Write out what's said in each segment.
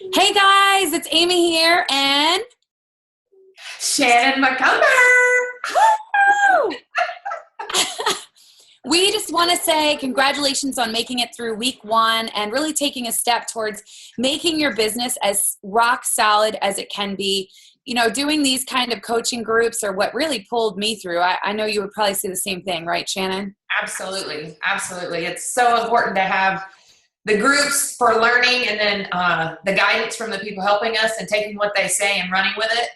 Hey guys, it's Amy here and Shannon McCumber. woo! We just want to say congratulations on making it through week 1 and really taking a step towards making your business as rock solid as it can be. You know, doing these kind of coaching groups are what really pulled me through. I know you would probably say the same thing, right, Shannon? Absolutely. Absolutely. It's so important to have the groups for learning and then the guidance from the people helping us and taking what they say and running with it.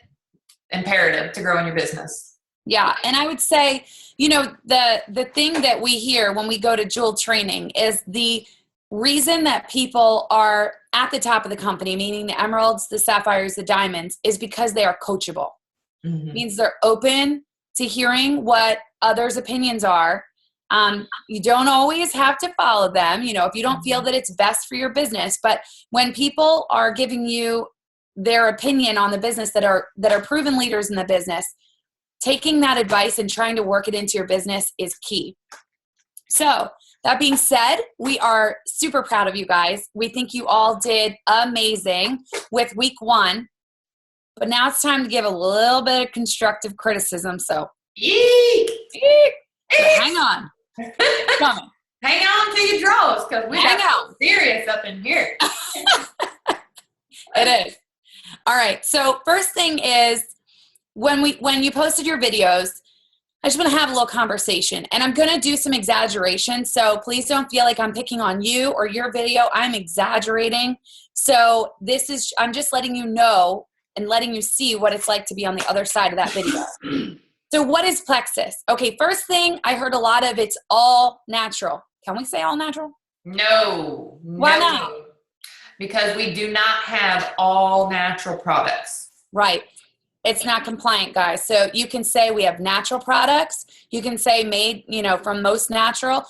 Imperative to grow in your business. Yeah, and I would say, you know, the thing that we hear when we go to Jewel training is the reason that people are at the top of the company, meaning the emeralds, the sapphires, the diamonds, is because they are coachable. Mm-hmm. Means they're open to hearing what others' opinions are. You don't always have to follow them, you know, if you don't feel that it's best for your business. But when people are giving you their opinion on the business that are proven leaders in the business, taking that advice and trying to work it into your business is key. So that being said, we are super proud of you guys. We think you all did amazing with week 1, but now it's time to give a little bit of constructive criticism. So Eek! Eek. Eek! Hang on. It's coming. Hang on to your drawers because we Hang got something serious up in here. It is. All right. So first thing is when you posted your videos, I just want to have a little conversation, and I'm going to do some exaggeration. So please don't feel like I'm picking on you or your video. I'm exaggerating. So I'm just letting you know and letting you see what it's like to be on the other side of that video. So what is Plexus? Okay. First thing, I heard a lot of it's all natural. Can we say all natural? No. Why no. not? Because we do not have all natural products. Right. It's not compliant, guys. So you can say we have natural products. You can say made, you know, from most natural.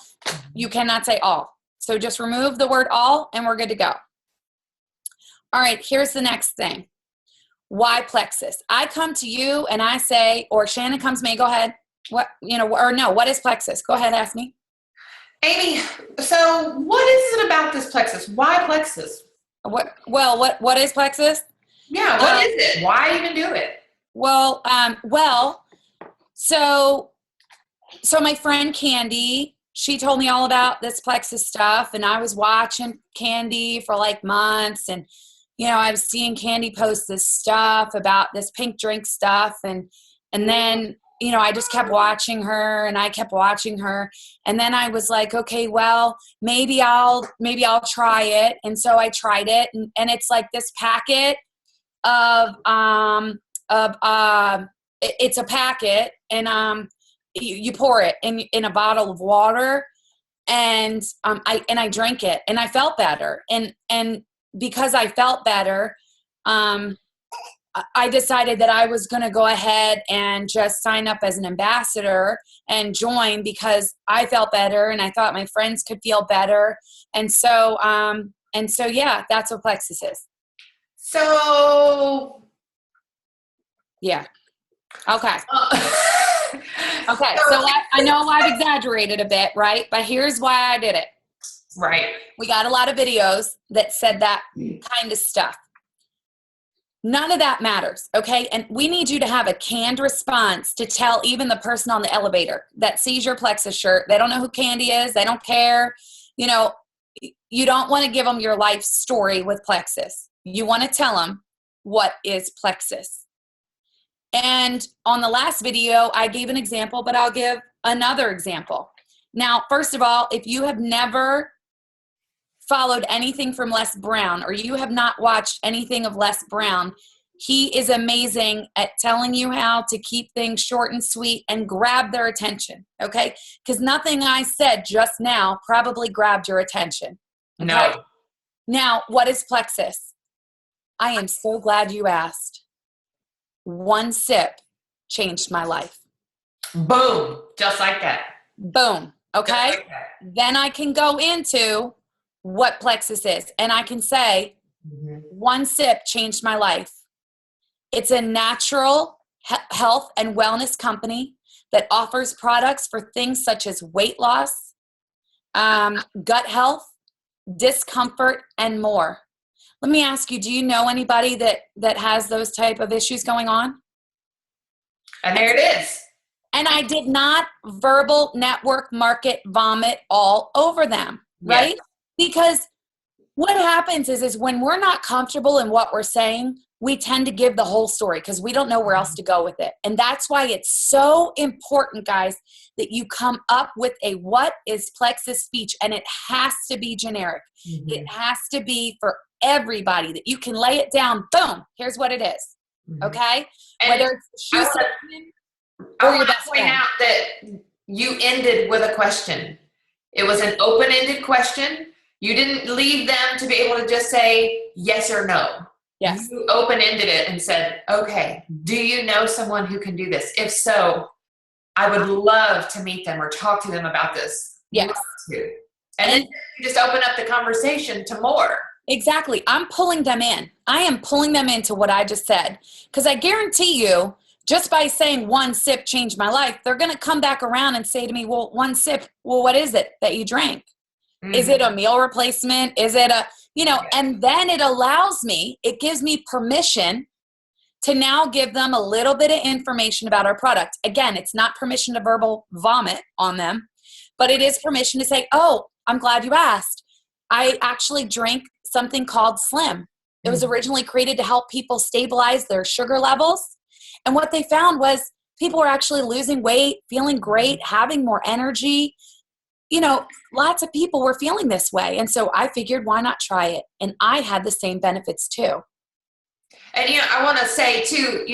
You cannot say all. So just remove the word all and we're good to go. All right, here's the next thing. Why Plexus? I come to you and I say, or Shannon comes to me, go ahead. What, you know, or no, what is Plexus? Go ahead, ask me. Amy, so what is it about this Plexus? Why Plexus? What is Plexus? Yeah, what is it? Why even do it? So my friend Candy, she told me all about this Plexus stuff, and I was watching Candy for like months, and you know, I was seeing Candy post this stuff about this pink drink stuff, and then you know, I just kept watching her, and I kept watching her, and then I was like, okay, well, maybe I'll try it, and so I tried it, and it's like this packet of it's a packet, and you pour it in a bottle of water, and I drank it, and I felt better, and because I felt better, I decided that I was going to go ahead and just sign up as an ambassador and join because I felt better and I thought my friends could feel better, and so yeah, that's what Plexus is. So yeah. Okay. Okay, so I know I've exaggerated a bit, right? But here's why I did it. Right. We got a lot of videos that said that kind of stuff. None of that matters, okay? And we need you to have a canned response to tell even the person on the elevator that sees your Plexus shirt. They don't know who Candy is. They don't care. You know, you don't want to give them your life story with Plexus. You want to tell them what is Plexus. And on the last video, I gave an example, but I'll give another example. Now, first of all, if you have never followed anything from Les Brown or you have not watched anything of Les Brown, he is amazing at telling you how to keep things short and sweet and grab their attention, okay? Because nothing I said just now probably grabbed your attention. Okay? No. Now, what is Plexus? I am so glad you asked. One sip changed my life. Boom. Just like that. Boom. Okay. Like that. Then I can go into what Plexus is. And I can say, one sip changed my life. It's a natural health and wellness company that offers products for things such as weight loss, gut health, discomfort, and more. Let me ask you, do you know anybody that has those type of issues going on? And there it is. And I did not verbal network market vomit all over them, right? Yes. Because what happens is when we're not comfortable in what we're saying, we tend to give the whole story because we don't know where else to go with it. And that's why it's so important, guys, that you come up with a what is Plexus speech, and it has to be generic. Mm-hmm. It has to be for everybody that you can lay it down. Boom, here's what it is. Mm-hmm. Okay? And whether it's the shoe salesman or I your want to best point friend. out that you ended with a question. It was an open-ended question. You didn't leave them to be able to just say yes or no. Yes. You open-ended it and said, okay, do you know someone who can do this? If so, I would love to meet them or talk to them about this. Yes. Love to. And then you just open up the conversation to more. Exactly. I'm pulling them in. I am pulling them into what I just said. Because I guarantee you, just by saying one sip changed my life, they're going to come back around and say to me, well, one sip, well, what is it that you drank? Mm-hmm. Is it a meal replacement? Is it a, and then it allows me, it gives me permission to now give them a little bit of information about our product. Again, it's not permission to verbal vomit on them, but it is permission to say, oh, I'm glad you asked. I actually drink something called Slim. It was originally created to help people stabilize their sugar levels. And what they found was people were actually losing weight, feeling great, having more energy. Lots of people were feeling this way. And so I figured, why not try it? And I had the same benefits too. And, I want to say too,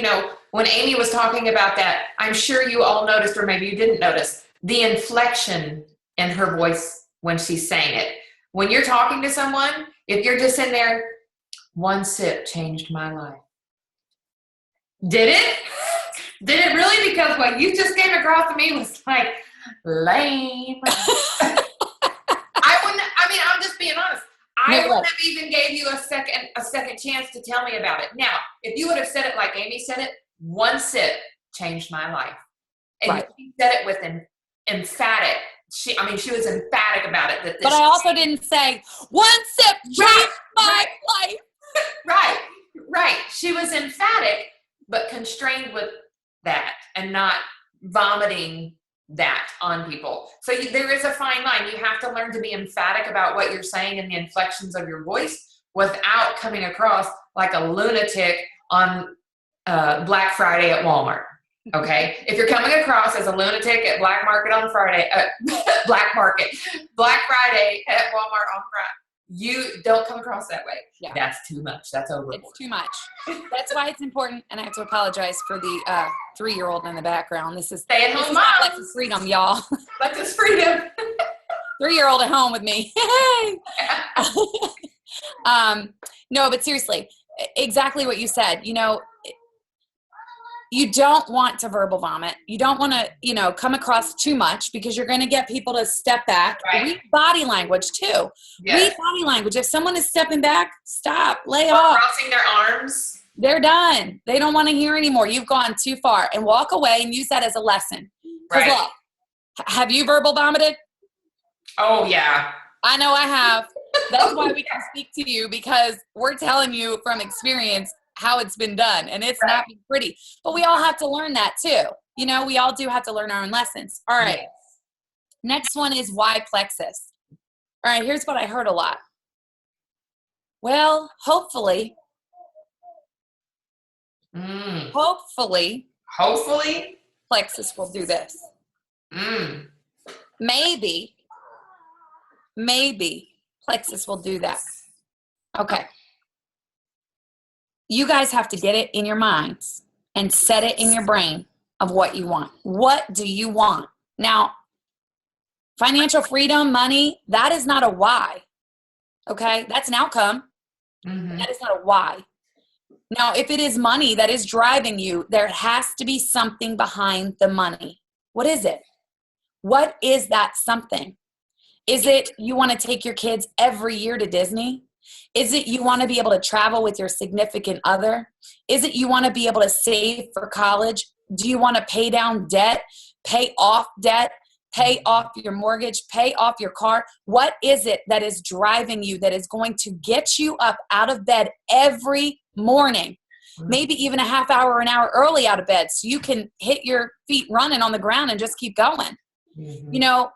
when Amy was talking about that, I'm sure you all noticed, or maybe you didn't notice, the inflection in her voice when she's saying it. When you're talking to someone, if you're just in there, one sip changed my life. Did it? Did it really? Because what you just came across to me was like lame. I'm just being honest. I wouldn't have even gave you a second chance to tell me about it. Now, if you would have said it like Amy said it, one sip changed my life. And she said it with an emphatic. She was emphatic about it. But I also didn't say, one sip changed my life. Right. She was emphatic, but constrained with that and not vomiting that on people. So there is a fine line. You have to learn to be emphatic about what you're saying and the inflections of your voice without coming across like a lunatic on Black Friday at Walmart. Okay. If you're coming across as a lunatic at Black Friday at Walmart on Friday, you don't come across that way. Yeah. That's too much. That's overboard. It's too much. That's why it's important. And I have to apologize for the 3-year-old in the background. This is stay-at-home mom. Plexus freedom, y'all. Plexus freedom. 3-year-old at home with me. No, but seriously, exactly what you said. You don't want to verbal vomit. You don't want to, come across too much because you're going to get people to step back. Right. Read body language too. Yes. Read body language. If someone is stepping back, stop, lay off. Crossing their arms. They're done. They don't want to hear anymore. You've gone too far, and walk away and use that as a lesson. Because look, have you verbal vomited? Oh yeah. I know I have. That's why we can speak to you, because we're telling you from experience how it's been done, and it's not been pretty, but we all have to learn that too. We all do have to learn our own lessons. All right. Yes. Next one is why Plexus. All right. Here's what I heard a lot. Well, hopefully Plexus will do this. Maybe Plexus will do that. Okay. You guys have to get it in your minds and set it in your brain of what you want. What do you want? Now, financial freedom, money, that is not a why. Okay? That's an outcome. Mm-hmm. That is not a why. Now, if it is money that is driving you, there has to be something behind the money. What is it? What is that something? Is it you want to take your kids every year to Disney? Is it you want to be able to travel with your significant other? Is it you want to be able to save for college? Do you want to pay down debt, pay off debt, pay off your mortgage, pay off your car. What is it that is driving you, that is going to get you up out of bed every morning? Maybe even a half hour or an hour early out of bed so you can hit your feet running on the ground and just keep going. You know,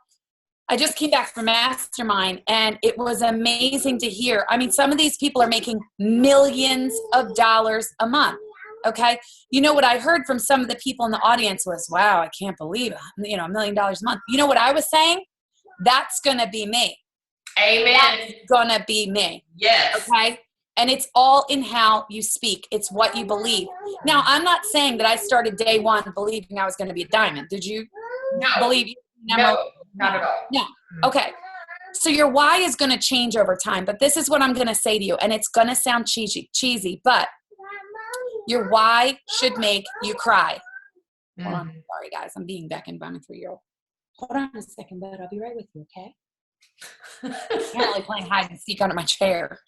I just came back from Mastermind and it was amazing to hear. I mean, some of these people are making millions of dollars a month. Okay. You know what I heard from some of the people in the audience was, wow, I can't believe it. You know, $1 million a month. You know what I was saying? That's going to be me. Amen. That's going to be me. Yes. Okay. And it's all in how you speak. It's what you believe. Now, I'm not saying that I started day one believing I was going to be a diamond. Did you believe? No, not at all. No. Okay. So your why is going to change over time. But this is what I'm going to say to you. And it's going to sound cheesy, but your why should make you cry. Hold on. Sorry, guys. I'm being beckoned by my 3-year-old. Hold on a second, bud. I'll be right with you, okay? Apparently playing hide and seek under my chair.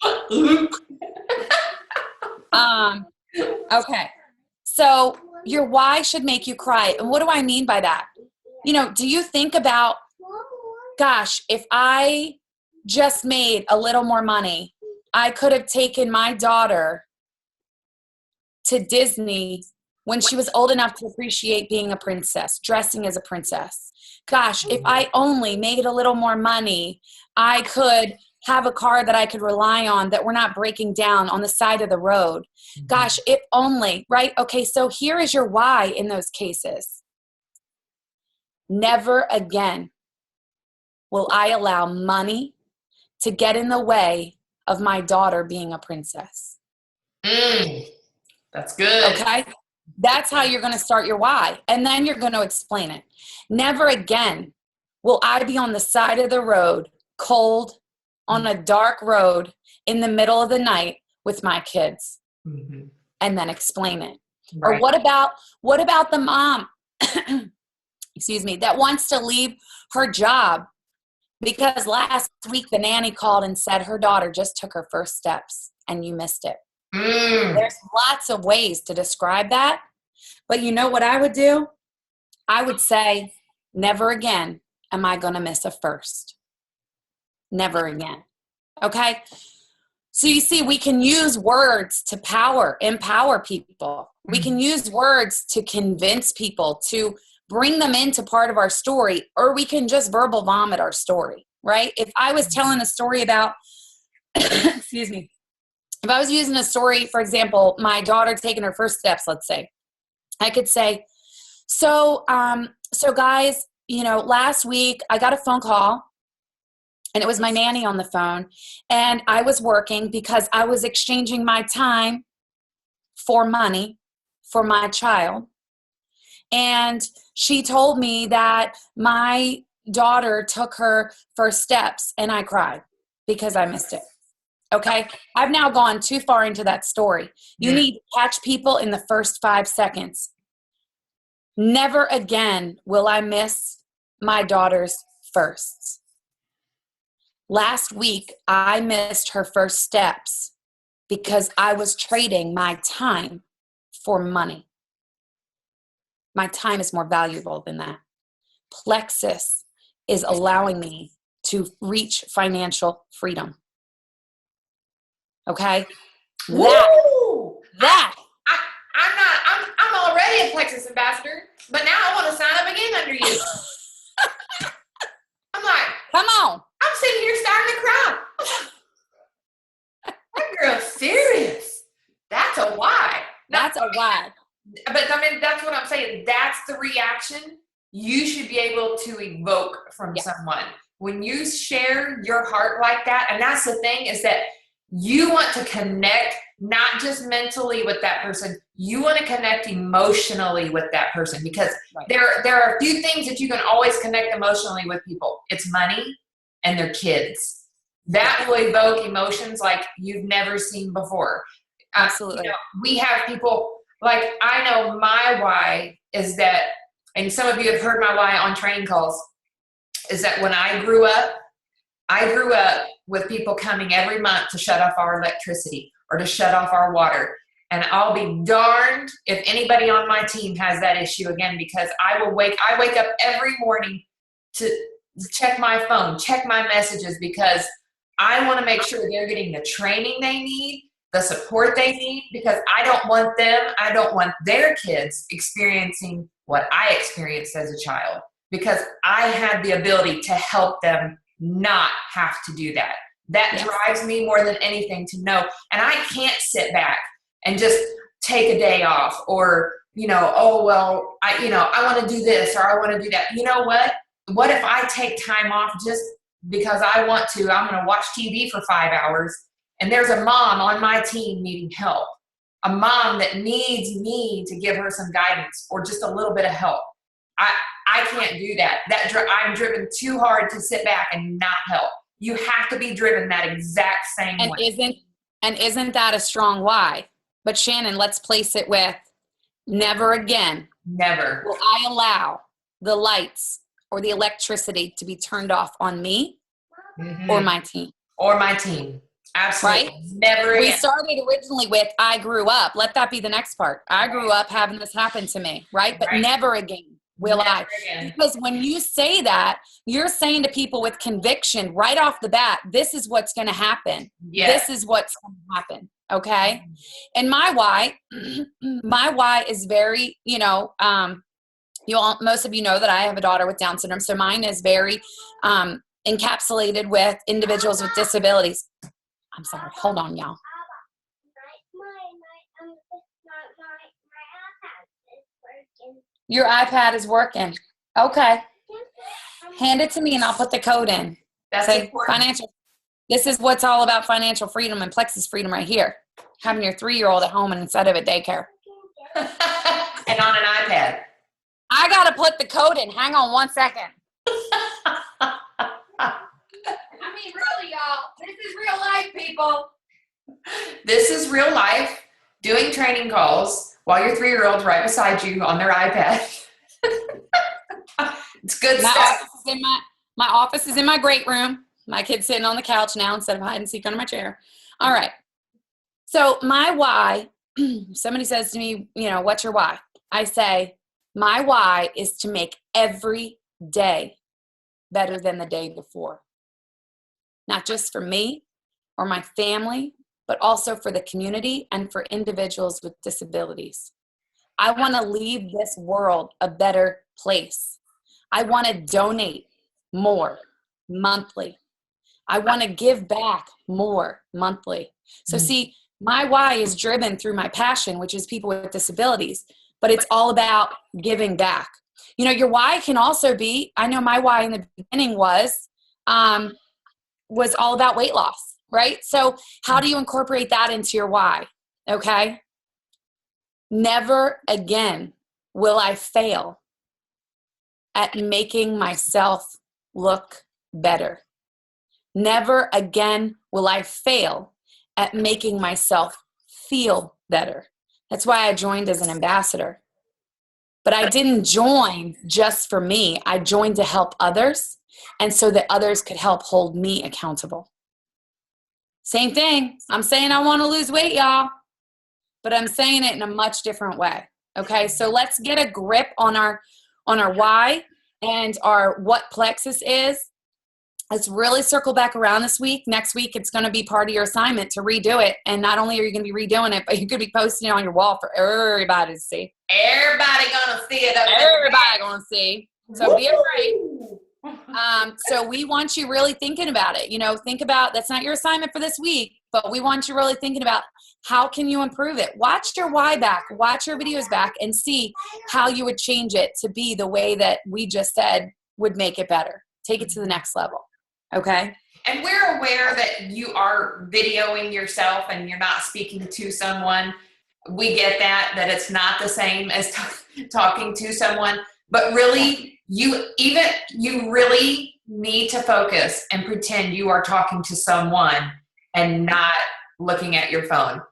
Okay. So your why should make you cry. And what do I mean by that? You know, do you think about, gosh, if I just made a little more money, I could have taken my daughter to Disney when she was old enough to appreciate being a princess, dressing as a princess. Gosh, if I only made a little more money, I could have a car that I could rely on, that we're not breaking down on the side of the road. Gosh, if only, right? Okay, so here is your why in those cases. Never again will I allow money to get in the way of my daughter being a princess. That's good. Okay? That's how you're going to start your why. And then you're going to explain it. Never again will I be on the side of the road, cold, on a dark road in the middle of the night with my kids. And then explain it. Right. Or what about the mom, excuse me, that wants to leave her job because last week the nanny called and said her daughter just took her first steps and you missed it. There's lots of ways to describe that. But you know what I would do? I would say, never again am I going to miss a first. Never again. Okay? So you see, we can use words to empower people. We can use words to convince people, to bring them into part of our story, or we can just verbal vomit our story, right? If I was telling a story about, excuse me, if I was using a story, for example, my daughter taking her first steps, let's say, I could say, so guys, you know, last week I got a phone call and it was my nanny on the phone and I was working because I was exchanging my time for money for my child. And she told me that my daughter took her first steps and I cried because I missed it. Okay. I've now gone too far into that story. You need to catch people in the first 5 seconds. Never again will I miss my daughter's firsts. Last week, I missed her first steps because I was trading my time for money. My time is more valuable than that. Plexus is allowing me to reach financial freedom. Okay? I'm already a Plexus ambassador, but now I want to sign up again under you. I'm like, come on. I'm sitting here starting to cry. That girl's serious. That's a why. That's a why. But I mean, that's what I'm saying. That's the reaction you should be able to evoke from someone. When you share your heart like that, and that's the thing, is that you want to connect not just mentally with that person, you want to connect emotionally with that person, because there are a few things that you can always connect emotionally with people. It's money and their kids. That will evoke emotions like you've never seen before. Absolutely. You know, we have people, like, I know my why is that, and some of you have heard my why on training calls, is that when I grew up with people coming every month to shut off our electricity or to shut off our water. And I'll be darned if anybody on my team has that issue again, because I wake up every morning to check my phone, check my messages, because I want to make sure they're getting the training they need, the support they need, because I don't want their kids experiencing what I experienced as a child, because I had the ability to help them not have to do that. That drives me more than anything to know. And I can't sit back and just take a day off, or, oh, well, I want to do this, or I want to do that. You know what? What if I take time off just because I want to? I'm going to watch TV for 5 hours, and there's a mom on my team needing help, a mom that needs me to give her some guidance or just a little bit of help. I can't do that. I'm driven too hard to sit back and not help. You have to be driven that exact same way. Isn't that a strong why? But Shannon, let's place it with never again. Never will I allow the lights or the electricity to be turned off on me or my team. Or my team. Absolutely. Right? Never again. We started originally with I grew up. Let that be the next part. I grew up having this happen to me, right? But never again will I. Because when you say that, you're saying to people with conviction right off the bat, this is what's going to happen. Yes. This is what's going to happen. Okay. And my why is very, most of you know that I have a daughter with Down syndrome. So mine is very encapsulated with individuals with disabilities. I'm sorry. Hold on, y'all. Your iPad is working. Okay. Hand it to me and I'll put the code in. That's important. Financial. This is what's all about financial freedom and plexus freedom right here. Having your 3-year-old at home instead of at daycare. And on an iPad. I got to put the code in. Hang on 1 second. Really, y'all. This is real life, people. This is real life. Doing training calls while your 3-year-old's right beside you on their iPad. It's good stuff. My office is in my great room. My kid's sitting on the couch now instead of hide and seek under my chair. All right. So my why, somebody says to me, what's your why? I say, my why is to make every day better than the day before. Not just for me or my family, but also for the community and for individuals with disabilities. I want to leave this world a better place. I want to donate more monthly. I want to give back more monthly. So see, my why is driven through my passion, which is people with disabilities, but it's all about giving back. Your why can also be, I know my why in the beginning was all about weight loss, right? So how do you incorporate that into your why? Okay. Never again will I fail at making myself look better. Never again will I fail at making myself feel better. That's why I joined as an ambassador. But I didn't join just for me. I joined to help others and so that others could help hold me accountable. Same thing. I'm saying I want to lose weight, y'all, but I'm saying it in a much different way. Okay, so let's get a grip on our why and our what plexus is. Let's really circle back around this week. Next week, it's going to be part of your assignment to redo it. And not only are you going to be redoing it, but you're going to be posting it on your wall for everybody to see. Everybody going to see it. Everybody going to see. So be afraid. So we want you really thinking about it. Think about, that's not your assignment for this week, but we want you really thinking about how can you improve it. Watch your why back, watch your videos back, and see how you would change it to be the way that we just said would make it better. Take it to the next level. Okay. And we're aware that you are videoing yourself and you're not speaking to someone. We get that it's not the same as talking to someone, but really you really need to focus and pretend you are talking to someone and not looking at your phone.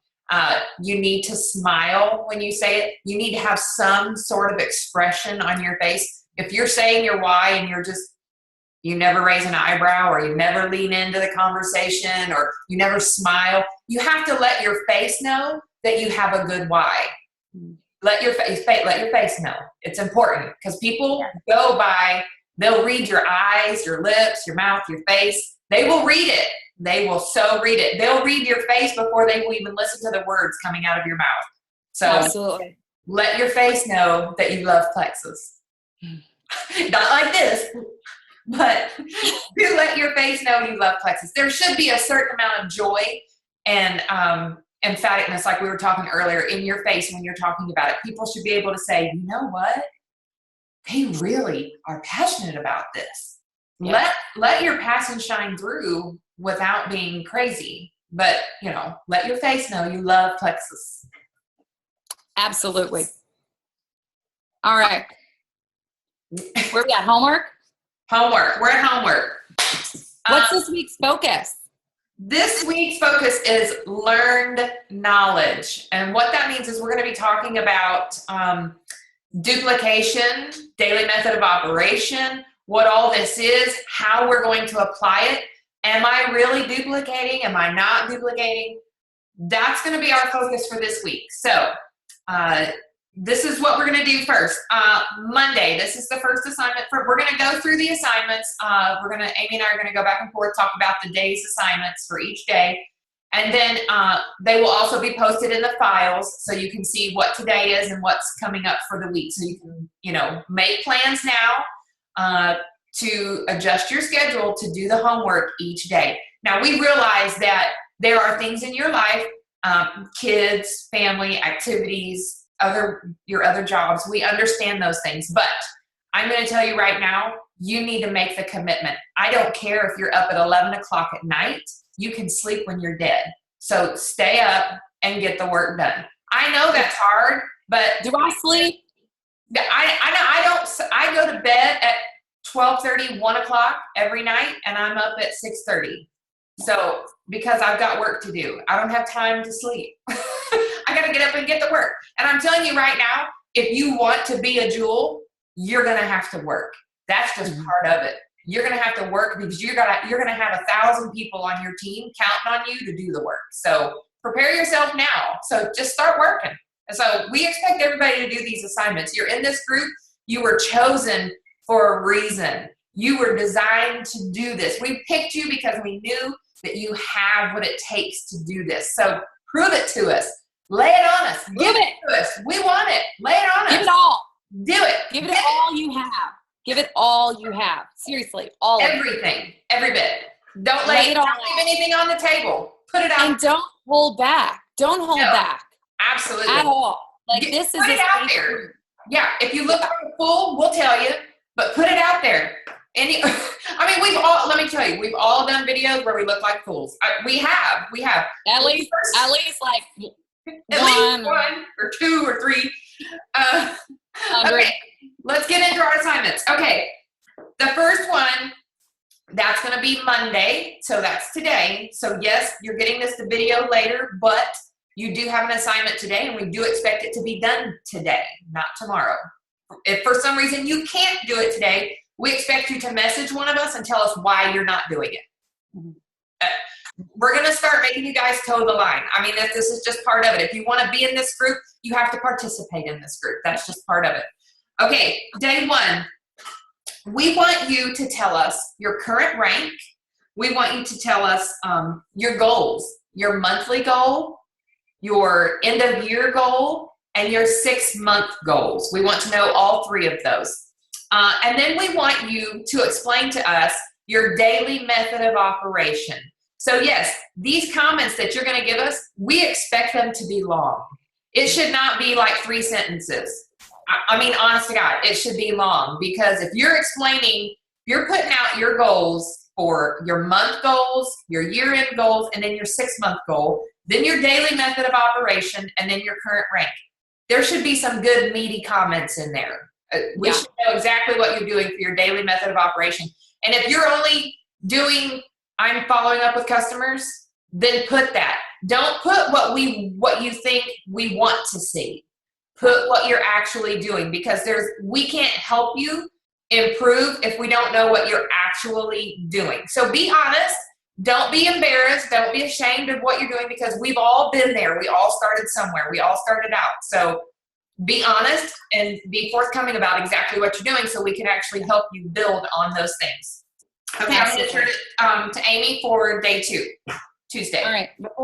You need to smile when you say it. You need to have some sort of expression on your face. If you're saying your why and you never raise an eyebrow, or you never lean into the conversation, or you never smile, you have to let your face know that you have a good why. Let your face know. It's important because people go by They'll read your eyes, your lips, your mouth, your face. They will read it. They will so read it. They'll read your face before they will even listen to the words coming out of your mouth. So Absolutely. let your face know that you love Plexus. Not like this, but do let your face know you love Plexus. There should be a certain amount of joy and emphaticness, like we were talking earlier, in your face when you're talking about it. People should be able to say, you know what? They really are passionate about this. Yeah. Let your passion shine through without being crazy. But, let your face know you love Plexus. Absolutely. All right. Where we at? Homework? Homework. We're at homework. What's this week's focus? This week's focus is learned knowledge. And what that means is we're going to be talking about duplication, daily method of operation, what all this is, how we're going to apply it. Am I really duplicating? Am I not duplicating? That's going to be our focus for this week. So this is what we're going to do first. Monday, this is the first assignment. We're going to go through the assignments. Amy and I are going to go back and forth, talk about the day's assignments for each day. And then they will also be posted in the files so you can see what today is and what's coming up for the week. So you can, make plans now to adjust your schedule to do the homework each day. Now, we realize that there are things in your life, kids, family, activities, your other jobs. We understand those things, but I'm going to tell you right now, you need to make the commitment. I don't care if you're up at 11 o'clock at night. You can sleep when you're dead. So stay up and get the work done. I know that's hard, but Do I sleep? I go to bed at 12:30, 1 o'clock every night, and I'm up at 6:30. So because I've got work to do, I don't have time to sleep. I got to get up and get to work. And I'm telling you right now, if you want to be a jewel, you're going to have to work. That's just part of it. You're going to have to work because you're going to have 1,000 people on your team counting on you to do the work. So prepare yourself now. So just start working. And so we expect everybody to do these assignments. You're in this group. You were chosen for a reason. You were designed to do this. We picked you because we knew that you have what it takes to do this. So prove it to us. Lay it on us. Give it to us. We want it. Lay it on us. Give it all. Do it. Give it all you have. Give it all you have. Seriously, all of it. Everything. Every bit. Don't Lay it all leave anything on the table. Put it out. And don't hold back. Don't hold back. Absolutely. At all. This is put it out there. Yeah. If you look like a fool, we'll tell you, but put it out there. Let me tell you, we've all done videos where we look like fools. We have. At least like at least one or two or three. Okay, let's get into our assignments. Okay, the first one, that's going to be Monday. So that's today. So yes, you're getting the video later, but you do have an assignment today, and we do expect it to be done today, not tomorrow. If for some reason you can't do it today, we expect you to message one of us and tell us why you're not doing it. We're going to start making you guys toe the line. This is just part of it. If you want to be in this group, you have to participate in this group. That's just part of it. Okay, day one, we want you to tell us your current rank. We want you to tell us your goals, your monthly goal, your end of year goal, and your 6-month goals. We want to know all three of those. And then we want you to explain to us your daily method of operation. So yes, these comments that you're going to give us, we expect them to be long. It should not be like 3 sentences. Honest to God, it should be long, because if you're you're putting out your goals for your month goals, your year-end goals, and then your 6-month goal, then your daily method of operation, and then your current rank. There should be some good meaty comments in there. We should know exactly what you're doing for your daily method of operation. And if you're only doing, I'm following up with customers, then put that. Don't put what you think we want to see. Put what you're actually doing, because we can't help you improve if we don't know what you're actually doing. So be honest. Don't be embarrassed. Don't be ashamed of what you're doing, because we've all been there. We all started somewhere. We all started out. So be honest and be forthcoming about exactly what you're doing so we can actually help you build on those things. Okay, I'm going to turn it to Amy for day 2, Tuesday. All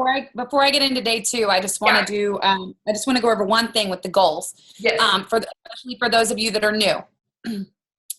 right. Before I get into day 2, I just want to do. I just want to go over one thing with the goals. Yes. Especially for those of you that are new.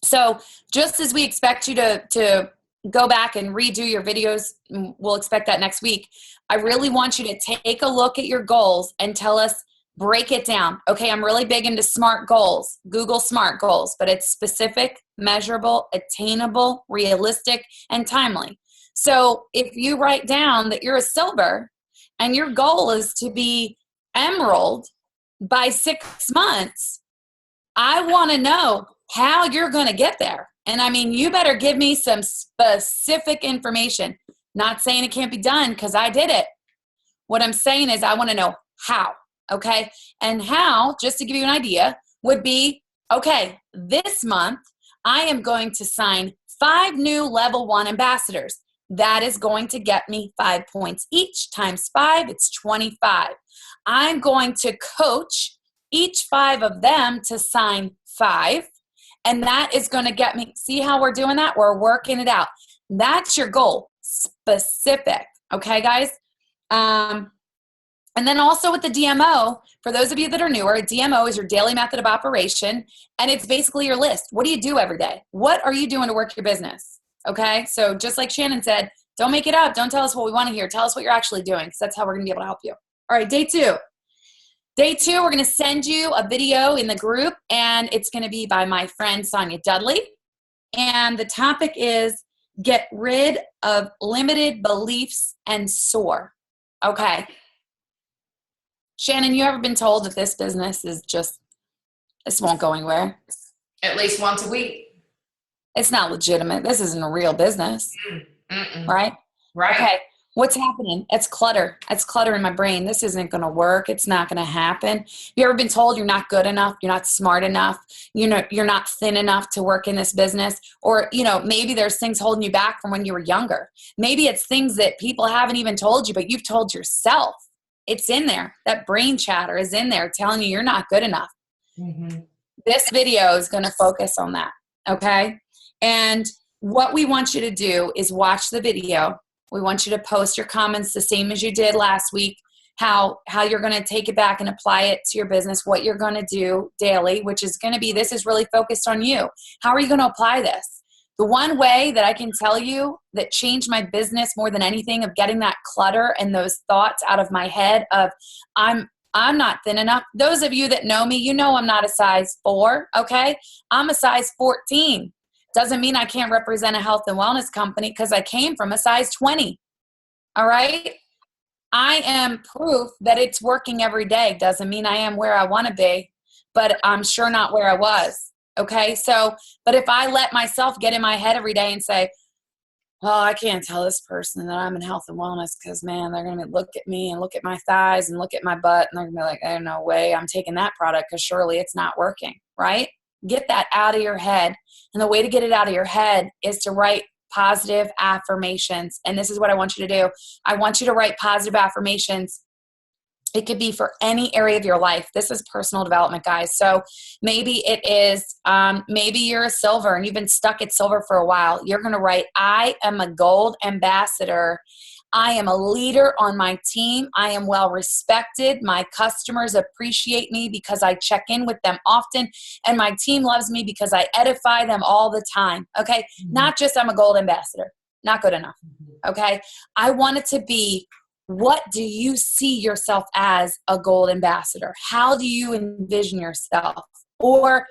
So, just as we expect you to go back and redo your videos, we'll expect that next week. I really want you to take a look at your goals and tell us. Break it down. Okay, I'm really big into SMART goals, Google SMART goals, but it's specific, measurable, attainable, realistic, and timely. So if you write down that you're a silver and your goal is to be emerald by 6 months, I want to know how you're going to get there. And I mean, you better give me some specific information. Not saying it can't be done because I did it. What I'm saying is I want to know how. Okay. And how, just to give you an idea, would be, okay, this month I am going to sign 5 new level 1 ambassadors. That is going to get me 5 points each times 5. It's 25. I'm going to coach each 5 of them to sign 5. And that is going to get me, see how we're doing that? We're working it out. That's your goal. Specific. Okay, guys? And then also with the DMO, for those of you that are newer, a DMO is your daily method of operation, and it's basically your list. What do you do every day? What are you doing to work your business? Okay, so just like Shannon said, don't make it up. Don't tell us what we want to hear. Tell us what you're actually doing, because that's how we're going to be able to help you. All right, day 2. Day 2, we're going to send you a video in the group, and it's going to be by my friend Sonia Dudley. And the topic is get rid of limited beliefs and soar. Okay. Shannon, you ever been told that this business is just, this won't go anywhere? At least once a week. It's not legitimate. This isn't a real business. Right? Right. Okay. What's happening? It's clutter. It's clutter in my brain. This isn't going to work. It's not going to happen. You ever been told you're not good enough? You're not smart enough? You know, you're not thin enough to work in this business? Or, you know, maybe there's things holding you back from when you were younger. Maybe it's things that people haven't even told you, but you've told yourself. It's in there. That brain chatter is in there telling you you're not good enough. Mm-hmm. This video is going to focus on that. Okay. And what we want you to do is watch the video. We want you to post your comments the same as you did last week, how you're going to take it back and apply it to your business, what you're going to do daily, which is going to be, this is really focused on you. How are you going to apply this? The one way that I can tell you that changed my business more than anything, of getting that clutter and those thoughts out of my head of I'm not thin enough. Those of you that know me, you know I'm not a size 4, okay? I'm a size 14. Doesn't mean I can't represent a health and wellness company because I came from a size 20, all right? I am proof that it's working every day. Doesn't mean I am where I want to be, but I'm sure not where I was. Okay, so, but if I let myself get in my head every day and say, well, I can't tell this person that I'm in health and wellness because, man, they're going to look at me and look at my thighs and look at my butt and they're going to be like, there's no way I'm taking that product because surely it's not working, right? Get that out of your head. And the way to get it out of your head is to write positive affirmations. And this is what I want you to do. I want you to write positive affirmations. It could be for any area of your life. This is personal development, guys. So maybe it is, maybe you're a silver and you've been stuck at silver for a while. You're going to write, I am a gold ambassador. I am a leader on my team. I am well respected. My customers appreciate me because I check in with them often. And my team loves me because I edify them all the time. Okay. Mm-hmm. Not just I'm a gold ambassador. Not good enough. Okay. I want it to be, what do you see yourself as a gold ambassador? How do you envision yourself? Or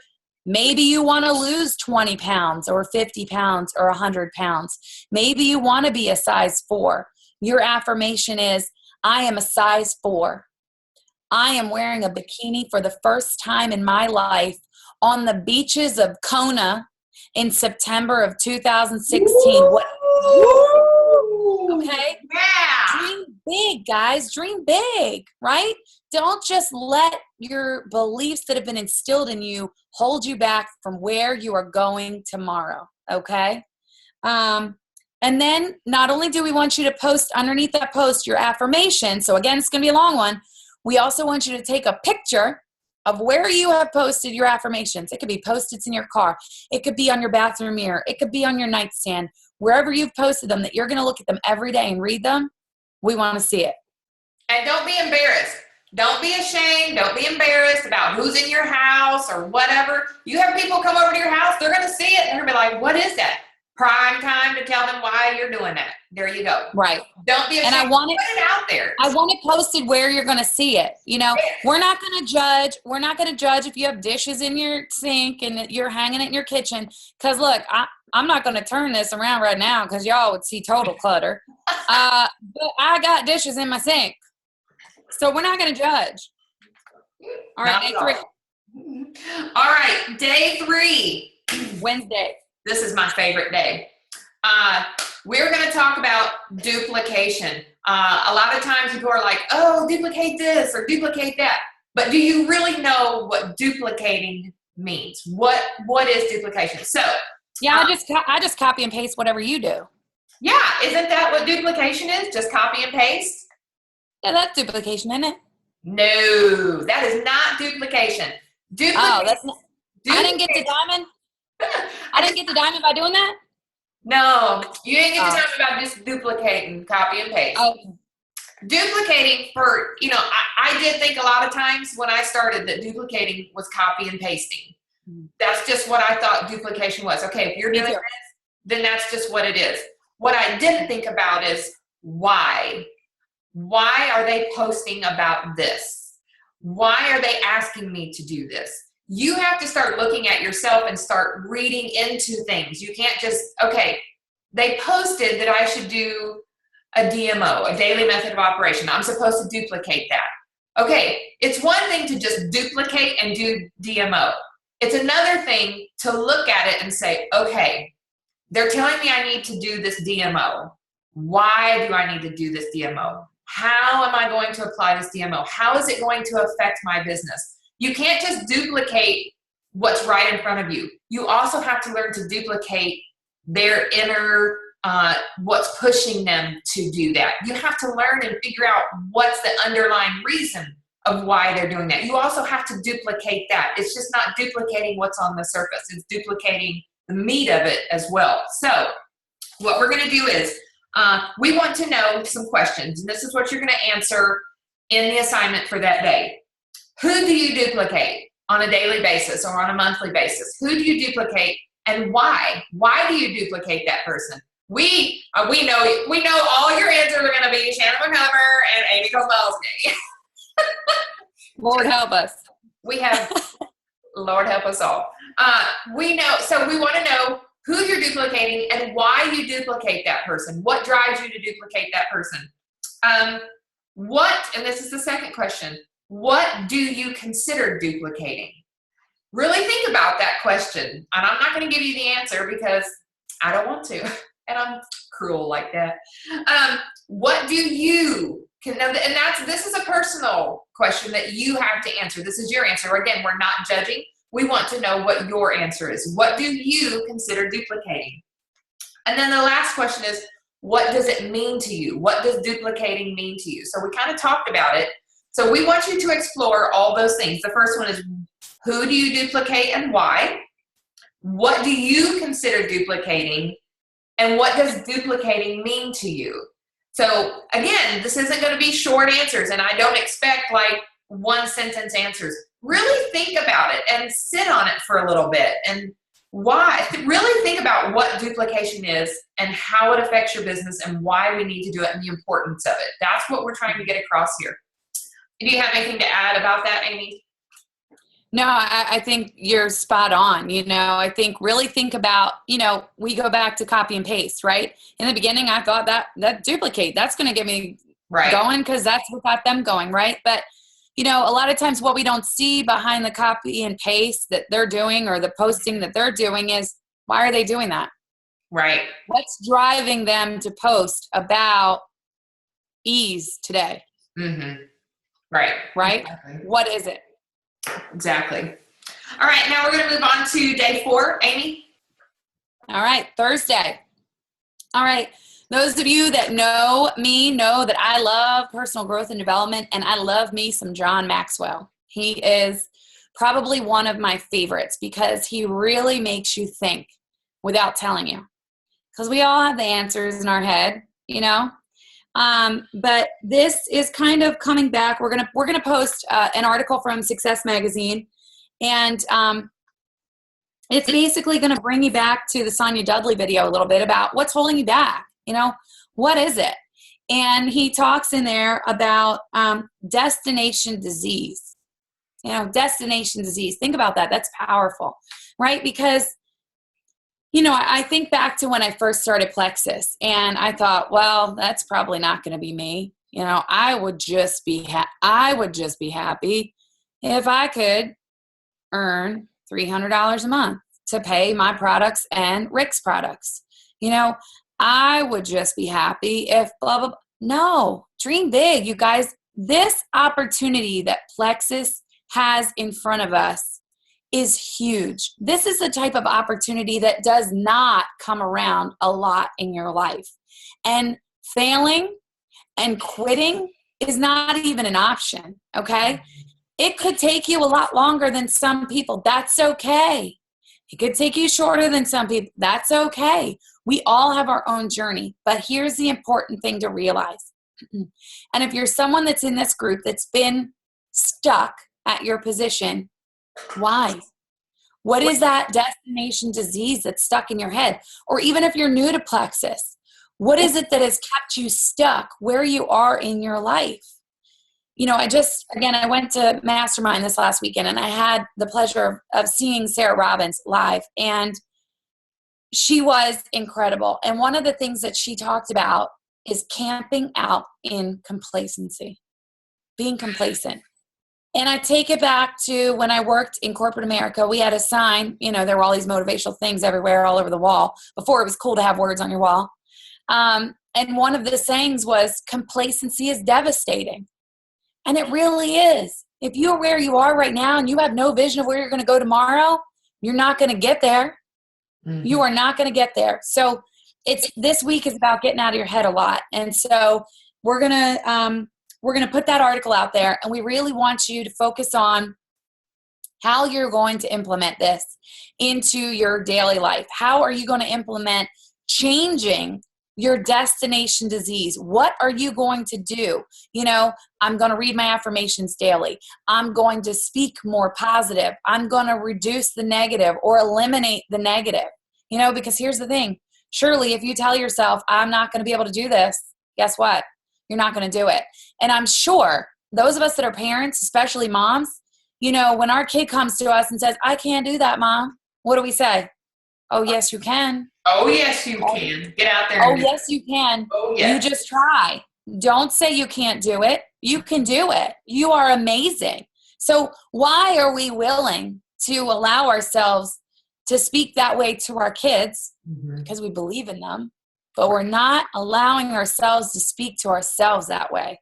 maybe you want to lose 20 pounds or 50 pounds or 100 pounds. Maybe you want to be a size 4. Your affirmation is, I am a size 4. I am wearing a bikini for the first time in my life on the beaches of Kona in September of 2016. What? Okay? Yeah. Dream big, guys. Dream big, right? Don't just let your beliefs that have been instilled in you hold you back from where you are going tomorrow, okay? And then not only do we want you to post underneath that post your affirmation, so again, it's going to be a long one. We also want you to take a picture of where you have posted your affirmations. It could be post-its in your car. It could be on your bathroom mirror. It could be on your nightstand. Wherever you've posted them, that you're going to look at them every day and read them, we want to see it. And don't be embarrassed. Don't be ashamed. Don't be embarrassed about who's in your house or whatever. You have people come over to your house, they're going to see it. They're going to be like, what is that? Prime time to tell them why you're doing that. There you go. Right. Don't be ashamed. And I want it, put it out there. I want it posted where you're going to see it. You know, we're not going to judge. We're not going to judge if you have dishes in your sink and you're hanging it in your kitchen. Because look, I'm not going to turn this around right now because y'all would see total clutter. But I got dishes in my sink. So we're not going to judge. All right, day 3. All right, day 3. Wednesday. This is my favorite day. We're going to talk about duplication. A lot of times people are like, oh, duplicate this or duplicate that. But do you really know what duplicating means? What is duplication? So yeah, I just copy and paste whatever you do. Yeah, isn't that what duplication is? Just copy and paste? Yeah, that's duplication, isn't it? No, that is not duplication. Oh, that's not. I didn't get the diamond. I didn't get the diamond by doing that? No, you didn't get the diamond by just duplicating, copy and paste. Oh. Duplicating for, I did think a lot of times when I started that duplicating was copy and pasting. That's just what I thought duplication was. Okay, if you're doing this, then that's just what it is. What I didn't think about is why. Why are they posting about this? Why are they asking me to do this? You have to start looking at yourself and start reading into things. You can't just, okay, they posted that I should do a DMO, a daily method of operation. I'm supposed to duplicate that. Okay, it's one thing to just duplicate and do DMO. It's another thing to look at it and say, okay, they're telling me I need to do this DMO. Why do I need to do this DMO? How am I going to apply this DMO? How is it going to affect my business? You can't just duplicate what's right in front of you. You also have to learn to duplicate their inner, what's pushing them to do that. You have to learn and figure out what's the underlying reason of why they're doing that. You also have to duplicate that. It's just not duplicating what's on the surface. It's duplicating the meat of it as well. So what we're going to do is we want to know some questions, and this is what you're going to answer in the assignment for that day. Who do you duplicate on a daily basis or on a monthly basis? Who do you duplicate and why? Why do you duplicate that person? We know all your answers are going to be Shannon McCover and Amy Kozlowski. Lord help us. We have, Lord help us all. We know, so we want to know who you're duplicating and why you duplicate that person. What drives you to duplicate that person? And this is the second question, what do you consider duplicating? Really think about that question. And I'm not going to give you the answer because I don't want to. And I'm cruel like that. What do you, this is a personal question that you have to answer. This is your answer. Again, we're not judging. We want to know what your answer is. What do you consider duplicating? And then the last question is, what does it mean to you? What does duplicating mean to you? So we kind of talked about it. So we want you to explore all those things. The first one is, who do you duplicate and why? What do you consider duplicating? And what does duplicating mean to you? So again, this isn't going to be short answers, and I don't expect like one sentence answers. Really think about it and sit on it for a little bit. And why? Really think about what duplication is and how it affects your business and why we need to do it and the importance of it. That's what we're trying to get across here. Do you have anything to add about that, Amy? No, I think you're spot on. I think really think about, we go back to copy and paste, right? In the beginning, I thought that duplicate, that's going to get me going because that's what got them going, right? But, a lot of times what we don't see behind the copy and paste that they're doing or the posting that they're doing is, why are they doing that? Right. What's driving them to post about ease today? Mm-hmm. Right. Right? Exactly. What is it? Exactly. All right, now we're going to move on to day 4. Amy? All right, Thursday. All right, those of you that know me know that I love personal growth and development, and I love me some John Maxwell. He is Probably one of my favorites because he really makes you think without telling you. Because we all have the answers in our head, But this is kind of coming back. We're gonna post an article from Success Magazine, and it's basically going to bring you back to the Sonia Dudley video a little bit about what's holding you back. What is it? And he talks in there about destination disease. Destination disease. Think about that. That's powerful, right? Because I think back to when I first started Plexus, and I thought, well, that's probably not going to be me. I would just be happy if I could earn $300 a month to pay my products and Rick's products. I would just be happy if blah, blah, blah. No, dream big, you guys. This opportunity that Plexus has in front of us is huge. This is the type of opportunity that does not come around a lot in your life. And failing and quitting is not even an option, okay? It could take you a lot longer than some people. That's okay. It could take you shorter than some people. That's okay. We all have our own journey. But here's the important thing to realize. And if you're someone that's in this group that's been stuck at your position, why? What is that destination disease that's stuck in your head? Or even if you're new to Plexus, what is it that has kept you stuck where you are in your life? I went to Mastermind this last weekend, and I had the pleasure of seeing Sarah Robbins live, and she was incredible. And one of the things that she talked about is camping out in complacency, being complacent. And I take it back to when I worked in corporate America. We had a sign, there were all these motivational things everywhere, all over the wall. Before it was cool to have words on your wall. And one of the sayings was, complacency is devastating. And it really is. If you're where you are right now and you have no vision of where you're going to go tomorrow, you're not going to get there. Mm-hmm. You are not going to get there. So this week is about getting out of your head a lot. And so we're going to put that article out there, and we really want you to focus on how you're going to implement this into your daily life. How are you going to implement changing your destination disease? What are you going to do? I'm going to read my affirmations daily. I'm going to speak more positive. I'm going to reduce the negative or eliminate the negative, because here's the thing. Surely if you tell yourself, I'm not going to be able to do this, guess what? You're not going to do it. And I'm sure those of us that are parents, especially moms, when our kid comes to us and says, I can't do that, Mom, what do we say? Oh, yes, you can. Oh, yes, you can. Get out there. Oh, yes, you can. Oh, yes. You just try. Don't say you can't do it. You can do it. You are amazing. So why are we willing to allow ourselves to speak that way to our kids? Mm-hmm. Because we believe in them. But we're not allowing ourselves to speak to ourselves that way.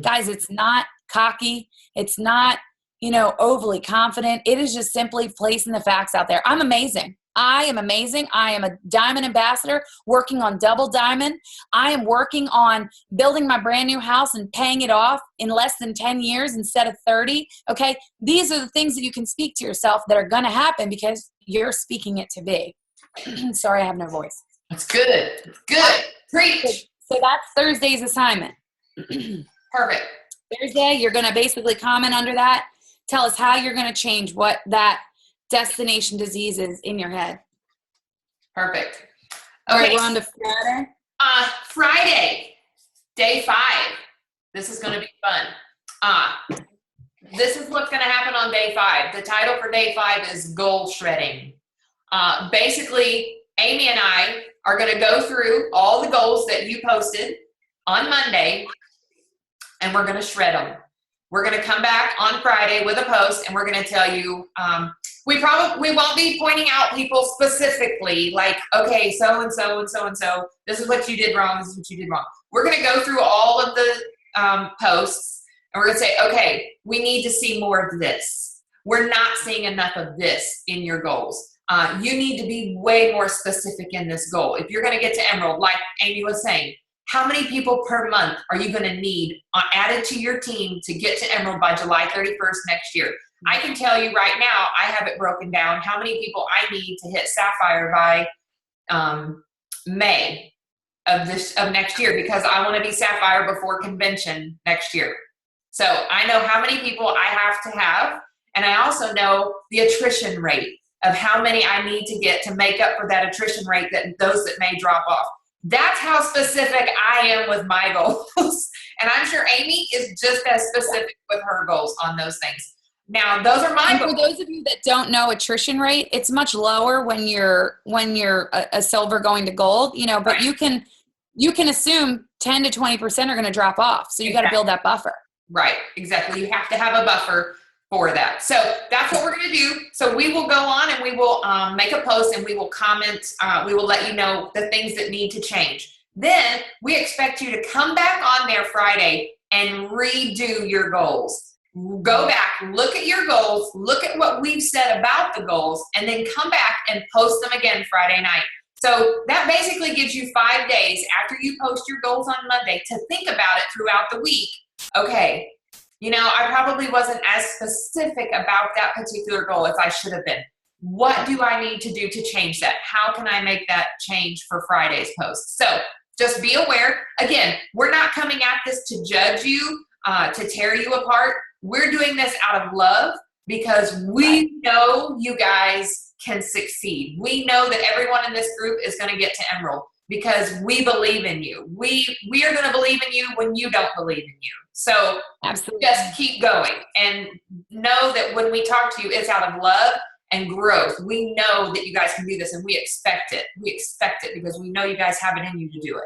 Guys, it's not cocky. It's not, overly confident. It is just simply placing the facts out there. I'm amazing. I am amazing. I am a diamond ambassador working on double diamond. I am working on building my brand new house and paying it off in less than 10 years instead of 30. Okay. These are the things that you can speak to yourself that are going to happen because you're speaking it to be. Sorry, I have no voice. That's good. Good. Preach. So that's Thursday's assignment. Perfect. Thursday, you're going to basically comment under that. Tell us how you're going to change what that destination disease is in your head. Perfect. Okay. All right, we're on to Friday. Friday, day 5. This is going to be fun. This is what's going to happen on day 5. The title for day 5 is goal shredding. Basically, Amy and I are going to go through all the goals that you posted on Monday, and we're going to shred them. We're going to come back on Friday with a post, and we're going to tell you, we won't be pointing out people specifically, like, okay, so-and-so and so-and-so, this is what you did wrong, this is what you did wrong. We're going to go through all of the posts, and we're going to say, okay, we need to see more of this. We're not seeing enough of this in your goals. You need to be way more specific in this goal. If you're going to get to Emerald, like Amy was saying, how many people per month are you going to need added to your team to get to Emerald by July 31st next year? I can tell you right now, I have it broken down how many people I need to hit Sapphire by May of next year, because I want to be Sapphire before convention next year. So I know how many people I have to have, and I also know the attrition rate of how many I need to get to make up for that attrition rate, that those that may drop off. That's how specific I am with my goals. And I'm sure Amy is just as specific with her goals on those things. Now, those are my And goals. for those of you that don't know attrition rate, it's much lower when you're a silver going to gold, but Right. you can assume 10 to 20% are going to drop off. So you got to build that buffer. Right, exactly. You have to have a buffer for that. So that's what we're going to do. So we will go on and we will make a post and we will comment. We will let you know the things that need to change. Then we expect you to come back on there Friday and redo your goals. Go back, look at your goals, look at what we've said about the goals, and then come back and post them again Friday night. So that basically gives you 5 days after you post your goals on Monday to think about it throughout the week. Okay, I probably wasn't as specific about that particular goal as I should have been. What do I need to do to change that? How can I make that change for Friday's post? So just be aware. Again, we're not coming at this to judge you, to tear you apart. We're doing this out of love because we know you guys can succeed. We know that everyone in this group is going to get to Emerald because we believe in you. We are going to believe in you when you don't believe in you. So Absolutely. just keep going and know that when we talk to you, it's out of love and growth. We know that you guys can do this and we expect it. We expect it because we know you guys have it in you to do it.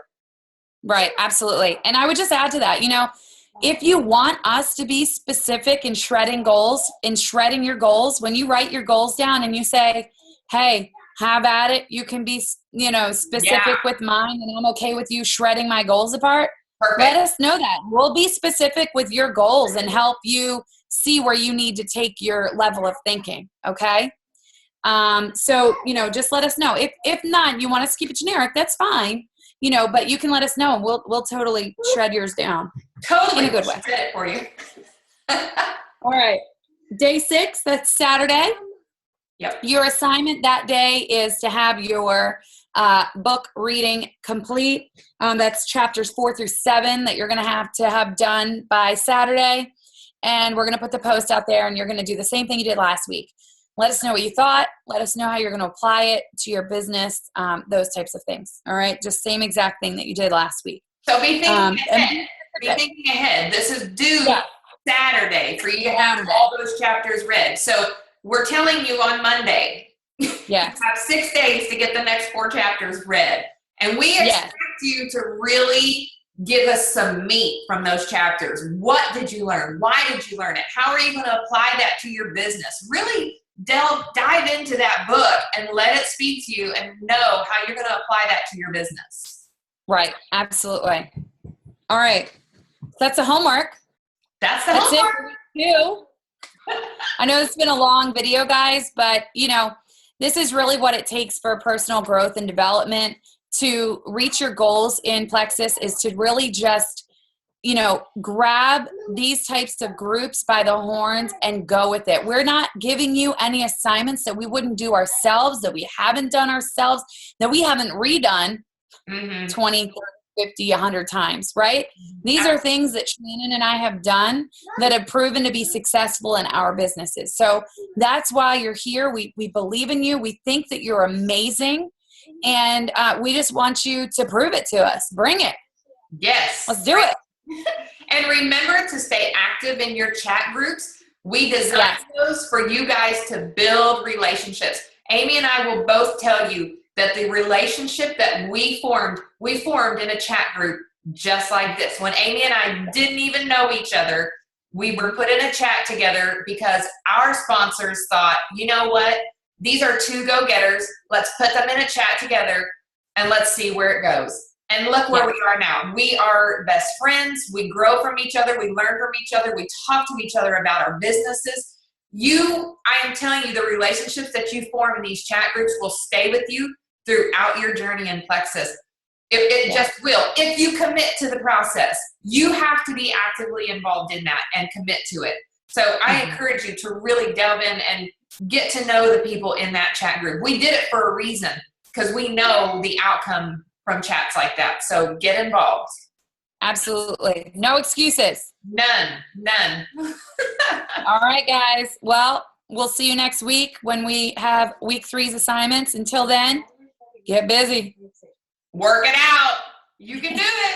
Right. Absolutely. And I would just add to that, if you want us to be specific in shredding your goals, when you write your goals down and you say, hey, have at it, you can be, specific with mine, and I'm okay with you shredding my goals apart. Perfect. Let us know that. We'll be specific with your goals and help you see where you need to take your level of thinking. Okay. So, just let us know. If not, you want us to keep it generic, that's fine. But you can let us know and we'll totally shred yours down. Totally. In a good way. Shred it for you. All right. Day 6, that's Saturday. Yep. Your assignment that day is to have your book reading complete. That's chapters 4 through 7 that you're going to have done by Saturday. And we're going to put the post out there and you're going to do the same thing you did last week. Let us know what you thought. Let us know how you're going to apply it to your business, those types of things. All right. Just same exact thing that you did last week. So be thinking ahead. Be thinking ahead. This is due Saturday for you to have all those chapters read. So we're telling you on Monday, you have 6 days to get the next 4 chapters read. And we expect you to really give us some meat from those chapters. What did you learn? Why did you learn it? How are you going to apply that to your business? Really dive into that book and let it speak to you and know how you're going to apply that to your business. Right. Absolutely. All right. That's the homework. That's homework. It for you. I know it's been a long video, guys, but this is really what it takes for personal growth and development to reach your goals in Plexus, is to really just, grab these types of groups by the horns and go with it. We're not giving you any assignments that we wouldn't do ourselves, that we haven't done ourselves, that we haven't redone 20, 30, 50, 100 times, right? These are things that Shannon and I have done that have proven to be successful in our businesses. So that's why you're here. We believe in you. We think that you're amazing. And we just want you to prove it to us. Bring it. Yes. Let's do it. And remember to stay active in your chat groups. We designed those for you guys to build relationships. Amy and I will both tell you that the relationship that we formed in a chat group just like this. When Amy and I didn't even know each other, we were put in a chat together because our sponsors thought, you know what? These are 2 go-getters. Let's put them in a chat together and let's see where it goes. And look where we are now. We are best friends. We grow from each other. We learn from each other. We talk to each other about our businesses. I am telling you, the relationships that you form in these chat groups will stay with you throughout your journey in Plexus. It just will. If you commit to the process, you have to be actively involved in that and commit to it. So I encourage you to really delve in and get to know the people in that chat group. We did it for a reason because we know the outcome from chats like that. So get involved. Absolutely. No excuses. None. All right, guys. Well, we'll see you next week when we have week 3's assignments. Until then, get busy. Work it out. You can do it.